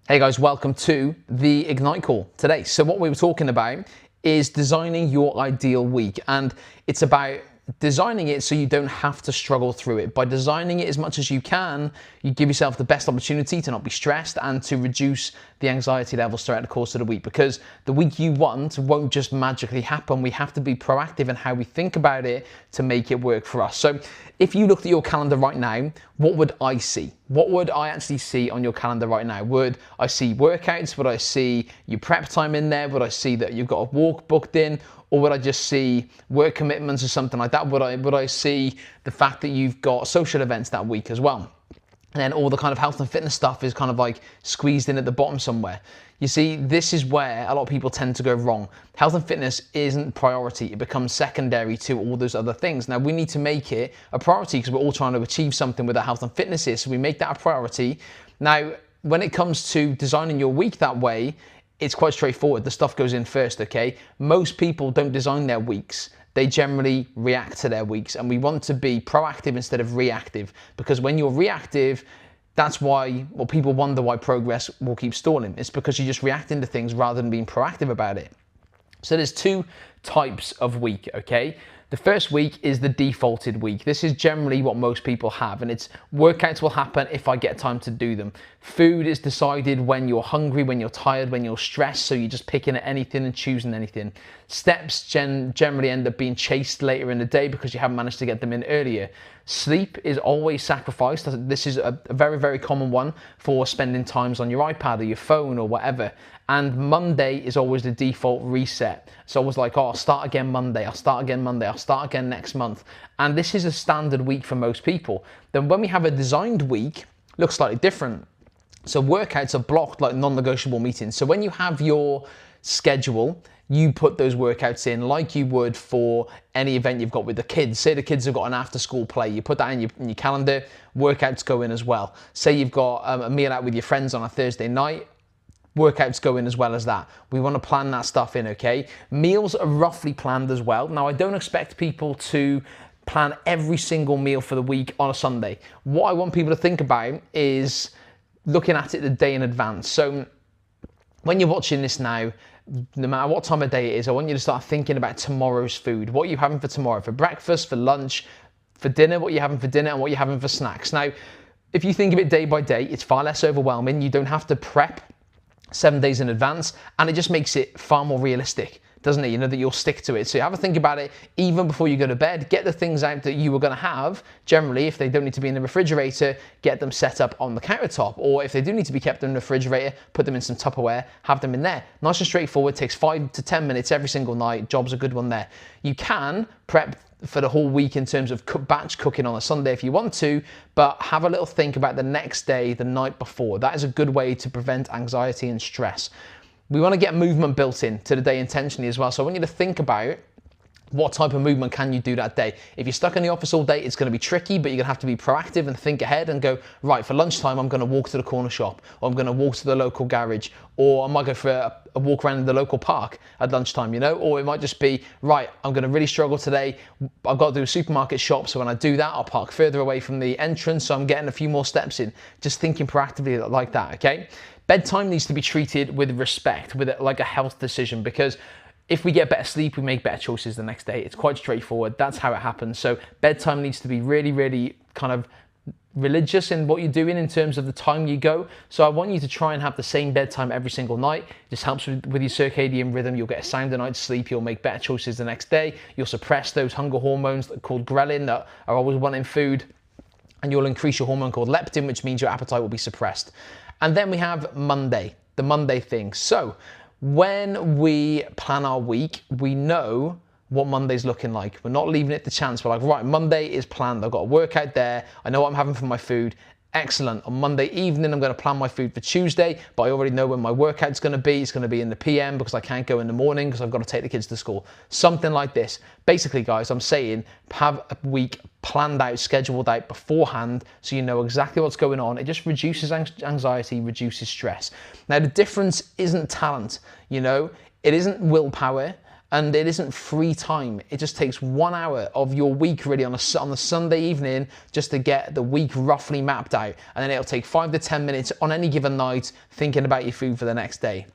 Hey guys, welcome to the Ignite call today. So what we were talking about is designing your ideal week, and it's about designing it so you don't have to struggle through it. By designing it as much as you can, you give yourself the best opportunity to not be stressed and to reduce the anxiety levels throughout the course of the week, because the week you want won't just magically happen. We have to be proactive in how we think about it to make it work for us. So if you looked at your calendar right now, what would I see? What would I actually see on your calendar right now? Would I see workouts? Would I see your prep time in there? Would I see that you've got a walk booked in? Or would I just see work commitments or something like that? Would I see the fact that you've got social events that week as well? And then all the kind of health and fitness stuff is kind of like squeezed in at the bottom somewhere. You see, this is where a lot of people tend to go wrong. Health and fitness isn't priority. It becomes secondary to all those other things. Now, we need to make it a priority because we're all trying to achieve something with our health and fitness is. So we make that a priority. Now, when it comes to designing your week that way, it's quite straightforward. The stuff goes in first, okay? Most people don't design their weeks. They generally react to their weeks, and we want to be proactive instead of reactive, because when you're reactive, that's why, well, people wonder why progress will keep stalling. It's because you're just reacting to things rather than being proactive about it. So there's two types of week, okay? The first week is the defaulted week. This is generally what most people have, and it's workouts will happen if I get time to do them. Food is decided when you're hungry, when you're tired, when you're stressed, so you're just picking at anything and choosing anything. Steps generally end up being chased later in the day because you haven't managed to get them in earlier. Sleep is always sacrificed. This is a very, very common one for spending times on your iPad or your phone or whatever. And Monday is always the default reset. It's always like, oh, I'll start again Monday, I'll start again Monday, I'll start again next month. And this is a standard week for most people. Then when we have a designed week, it looks slightly different. So workouts are blocked like non-negotiable meetings. So when you have your schedule, you put those workouts in like you would for any event you've got with the kids. Say the kids have got an after-school play, you put that in your calendar, workouts go in as well. Say you've got a meal out with your friends on a Thursday night, workouts go in as well as that. We want to plan that stuff in, okay? Meals are roughly planned as well. Now, I don't expect people to plan every single meal for the week on a Sunday. What I want people to think about is looking at it the day in advance. So when you're watching this now, no matter what time of day it is, I want you to start thinking about tomorrow's food. What are you having for tomorrow? For breakfast, for lunch, for dinner, what you're having for dinner, and what you're having for snacks. Now, if you think of it day by day, it's far less overwhelming. You don't have to prep 7 days in advance, and it just makes it far more realistic, doesn't it? You know that you'll stick to it. So you have a think about it even before you go to bed. Get the things out that you were going to have. Generally, if they don't need to be in the refrigerator, get them set up on the countertop. Or if they do need to be kept in the refrigerator, put them in some Tupperware, have them in there. Nice and straightforward, takes 5 to 10 minutes every single night. Job's a good one there. You can prep for the whole week in terms of batch cooking on a Sunday if you want to, but have a little think about the next day, the night before. That is a good way to prevent anxiety and stress. We want to get movement built in to the day intentionally as well. So I want you to think about what type of movement can you do that day. If you're stuck in the office all day, it's going to be tricky, but you're going to have to be proactive and think ahead and go, right, for lunchtime, I'm going to walk to the corner shop, or I'm going to walk to the local garage, or I might go for a walk around in the local park at lunchtime, you know, or it might just be, right, I'm going to really struggle today. I've got to do a supermarket shop. So when I do that, I'll park further away from the entrance. So I'm getting a few more steps in, just thinking proactively like that. Okay. Bedtime needs to be treated with respect, with it like a health decision, because if we get better sleep, we make better choices the next day. It's quite straightforward. That's how it happens. So bedtime needs to be really, really kind of religious in what you're doing in terms of the time you go. So I want you to try and have the same bedtime every single night. It just helps with your circadian rhythm. You'll get a sounder night's sleep. You'll make better choices the next day. You'll suppress those hunger hormones called ghrelin that are always wanting food. And you'll increase your hormone called leptin, which means your appetite will be suppressed. And then we have Monday, the Monday thing. So when we plan our week, we know what Monday's looking like. We're not leaving it to chance. We're like, right, Monday is planned. I've got a workout there. I know what I'm having for my food. Excellent. On Monday evening, I'm going to plan my food for Tuesday, but I already know when my workout's going to be. It's going to be in the PM because I can't go in the morning because I've got to take the kids to school. Something like this. Basically, guys, I'm saying have a week planned out, scheduled out beforehand so you know exactly what's going on. It just reduces anxiety, reduces stress. Now, the difference isn't talent, you know, it isn't willpower. And it isn't free time. It just takes 1 hour of your week really on the Sunday evening just to get the week roughly mapped out. And then it'll take 5 to 10 minutes on any given night thinking about your food for the next day.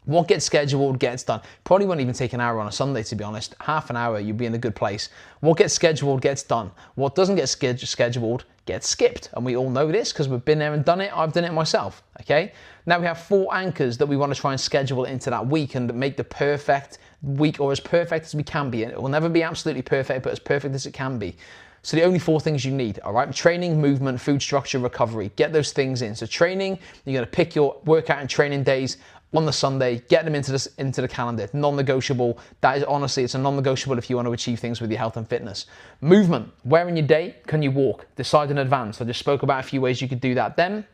What gets scheduled gets done. Probably won't even take an hour on a Sunday, to be honest. Half an hour, you'll be in a good place. What gets scheduled gets done. What doesn't get scheduled gets skipped. And we all know this because we've been there and done it. I've done it myself, okay? Now we have 4 anchors that we want to try and schedule into that week and make the perfect week, or as perfect as we can be. It will never be absolutely perfect, but as perfect as it can be. So the only 4 things you need, all right? Training, movement, food structure, recovery. Get those things in. So training, you're gonna pick your workout and training days on the Sunday, get them into the calendar, non-negotiable. That is honestly, it's a non-negotiable if you want to achieve things with your health and fitness. Movement, where in your day can you walk? Decide in advance. I just spoke about a few ways you could do that then.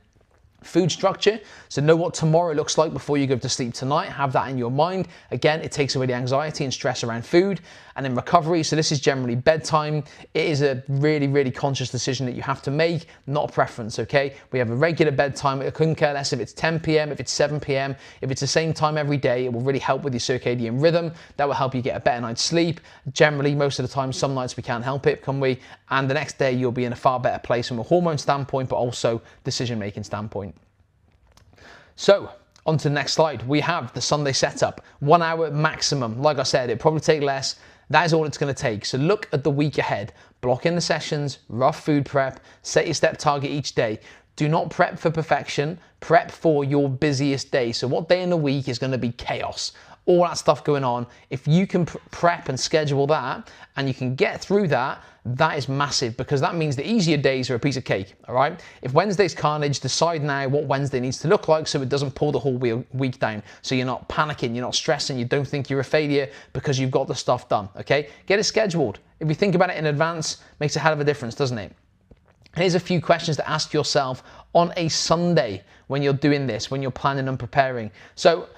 Food structure, so know what tomorrow looks like before you go to sleep tonight. Have that in your mind. Again, it takes away the anxiety and stress around food. And then recovery, so this is generally bedtime. It is a really, really conscious decision that you have to make, not a preference, okay? We have a regular bedtime. I couldn't care less if it's 10 p.m., if it's 7 p.m. If it's the same time every day, it will really help with your circadian rhythm. That will help you get a better night's sleep. Generally, most of the time, some nights we can't help it, can we? And the next day, you'll be in a far better place from a hormone standpoint, but also decision-making standpoint. So, on to the next slide. We have the Sunday setup. 1 hour maximum. Like I said, it'll probably take less. That is all it's going to take. So look at the week ahead. Block in the sessions, rough food prep, set your step target each day. Do not prep for perfection. Prep for your busiest day. So what day in the week is going to be chaos? All that stuff going on. If you can prep and schedule that and you can get through that, that is massive, because that means the easier days are a piece of cake, all right? If Wednesday's carnage, decide now what Wednesday needs to look like so it doesn't pull the whole week down. So you're not panicking, you're not stressing, you don't think you're a failure because you've got the stuff done, okay? Get it scheduled. If you think about it in advance, makes a hell of a difference, doesn't it? Here's a few questions to ask yourself on a Sunday when you're doing this, when you're planning and preparing. So,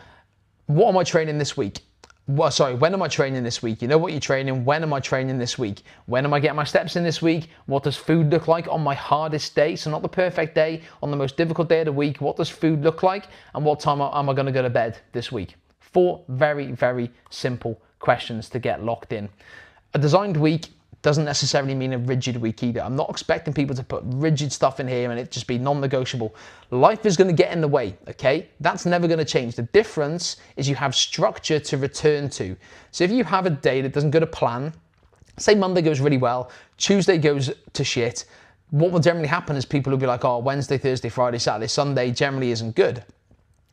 what am I training this week? Well, sorry, when am I training this week? You know what you're training. When am I training this week? When am I getting my steps in this week? What does food look like on my hardest day? So not the perfect day, on the most difficult day of the week. What does food look like? And what time am I going to go to bed this week? 4 very, very simple questions to get locked in. A designed week doesn't necessarily mean a rigid week either. I'm not expecting people to put rigid stuff in here and it just be non-negotiable. Life is going to get in the way, okay? That's never going to change. The difference is you have structure to return to. So if you have a day that doesn't go to plan, say Monday goes really well, Tuesday goes to shit, what will generally happen is people will be like, oh, Wednesday, Thursday, Friday, Saturday, Sunday generally isn't good.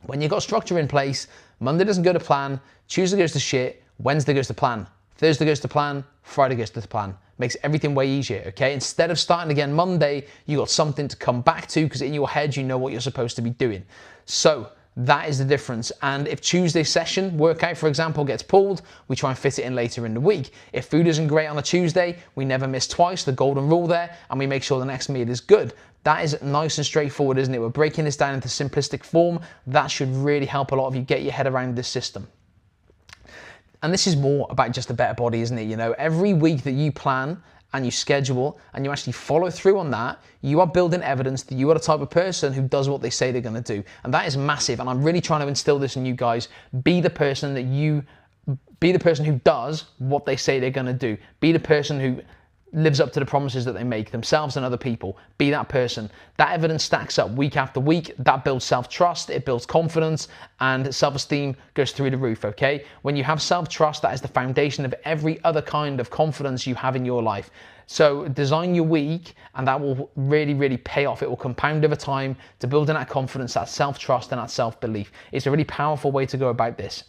When you've got structure in place, Monday doesn't go to plan, Tuesday goes to shit, Wednesday goes to plan. Thursday goes to plan, Friday goes to plan. Makes everything way easier, okay? Instead of starting again Monday, you got something to come back to because in your head, you know what you're supposed to be doing. So that is the difference. And if Tuesday's session, workout, for example, gets pulled, we try and fit it in later in the week. If food isn't great on a Tuesday, we never miss twice, the golden rule there, and we make sure the next meal is good. That is nice and straightforward, isn't it? We're breaking this down into simplistic form. That should really help a lot of you get your head around this system. And this is more about just a better body, isn't it? You know, every week that you plan and you schedule and you actually follow through on that, you are building evidence that you are the type of person who does what they say they're going to do. And that is massive. And I'm really trying to instill this in you guys. Be the person who does what they say they're going to do. Be the person who lives up to the promises that they make themselves and other people. Be that person. That evidence stacks up week after week. That builds self-trust, it builds confidence, and self-esteem goes through the roof, okay? When you have self-trust, that is the foundation of every other kind of confidence you have in your life. So design your week, and that will really, really pay off. It will compound over time to building that confidence, that self-trust, and that self-belief. It's a really powerful way to go about this.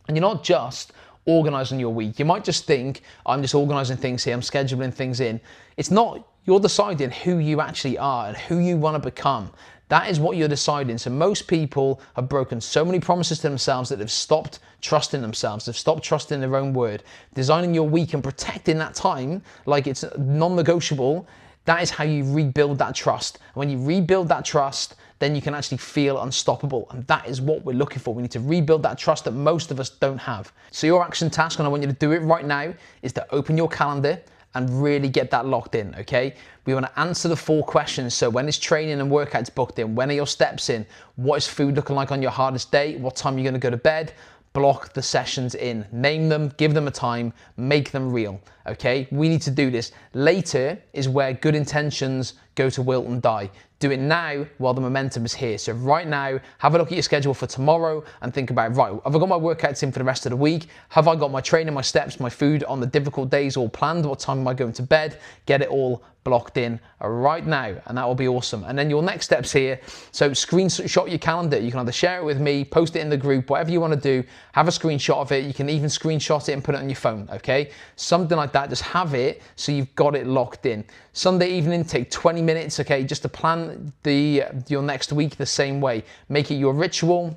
And you're not just organizing your week. You might just think, I'm just organizing things here, I'm scheduling things in. It's not. You're deciding who you actually are and who you want to become. That is what you're deciding. So most people have broken so many promises to themselves that they've stopped trusting themselves. They've stopped trusting their own word. Designing your week and protecting that time like it's non-negotiable, that is how you rebuild that trust. And when you rebuild that trust, then you can actually feel unstoppable. And that is what we're looking for. We need to rebuild that trust that most of us don't have. So your action task, and I want you to do it right now, is to open your calendar and really get that locked in, okay? We want to answer the 4 questions. So when is training and workouts booked in? When are your steps in? What is food looking like on your hardest day? What time are you going to go to bed? block the sessions in, name them, give them a time, make them real, okay? We need to do this. Later is where good intentions go to wilt and die. Do it now while the momentum is here. So right now, have a look at your schedule for tomorrow and think about, right, have I got my workouts in for the rest of the week? Have I got my training, my steps, my food on the difficult days all planned? What time am I going to bed? Get it all blocked in right now, and that will be awesome. And then your next steps here, so screenshot your calendar. You can either share it with me, post it in the group, whatever you want to do, have a screenshot of it. You can even screenshot it and put it on your phone, okay? Something like that, just have it so you've got it locked in. Sunday evening, take 20 minutes, okay, just to plan your next week the same way. Make it your ritual.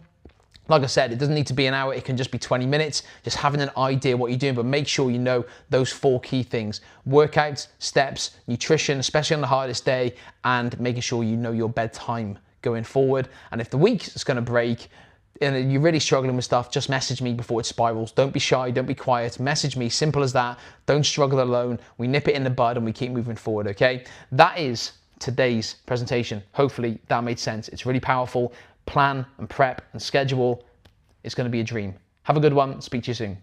Like I said, it doesn't need to be an hour, it can just be 20 minutes, just having an idea what you're doing, but make sure you know those 4 key things: workouts, steps, nutrition, especially on the hardest day, and making sure you know your bedtime going forward. And if the week is gonna break and you're really struggling with stuff, just message me before it spirals. Don't be shy, don't be quiet, message me, simple as that. Don't struggle alone. We nip it in the bud and we keep moving forward, okay? That is today's presentation. Hopefully that made sense. It's really powerful. Plan and prep and schedule. It's going to be a dream. Have a good one. Speak to you soon.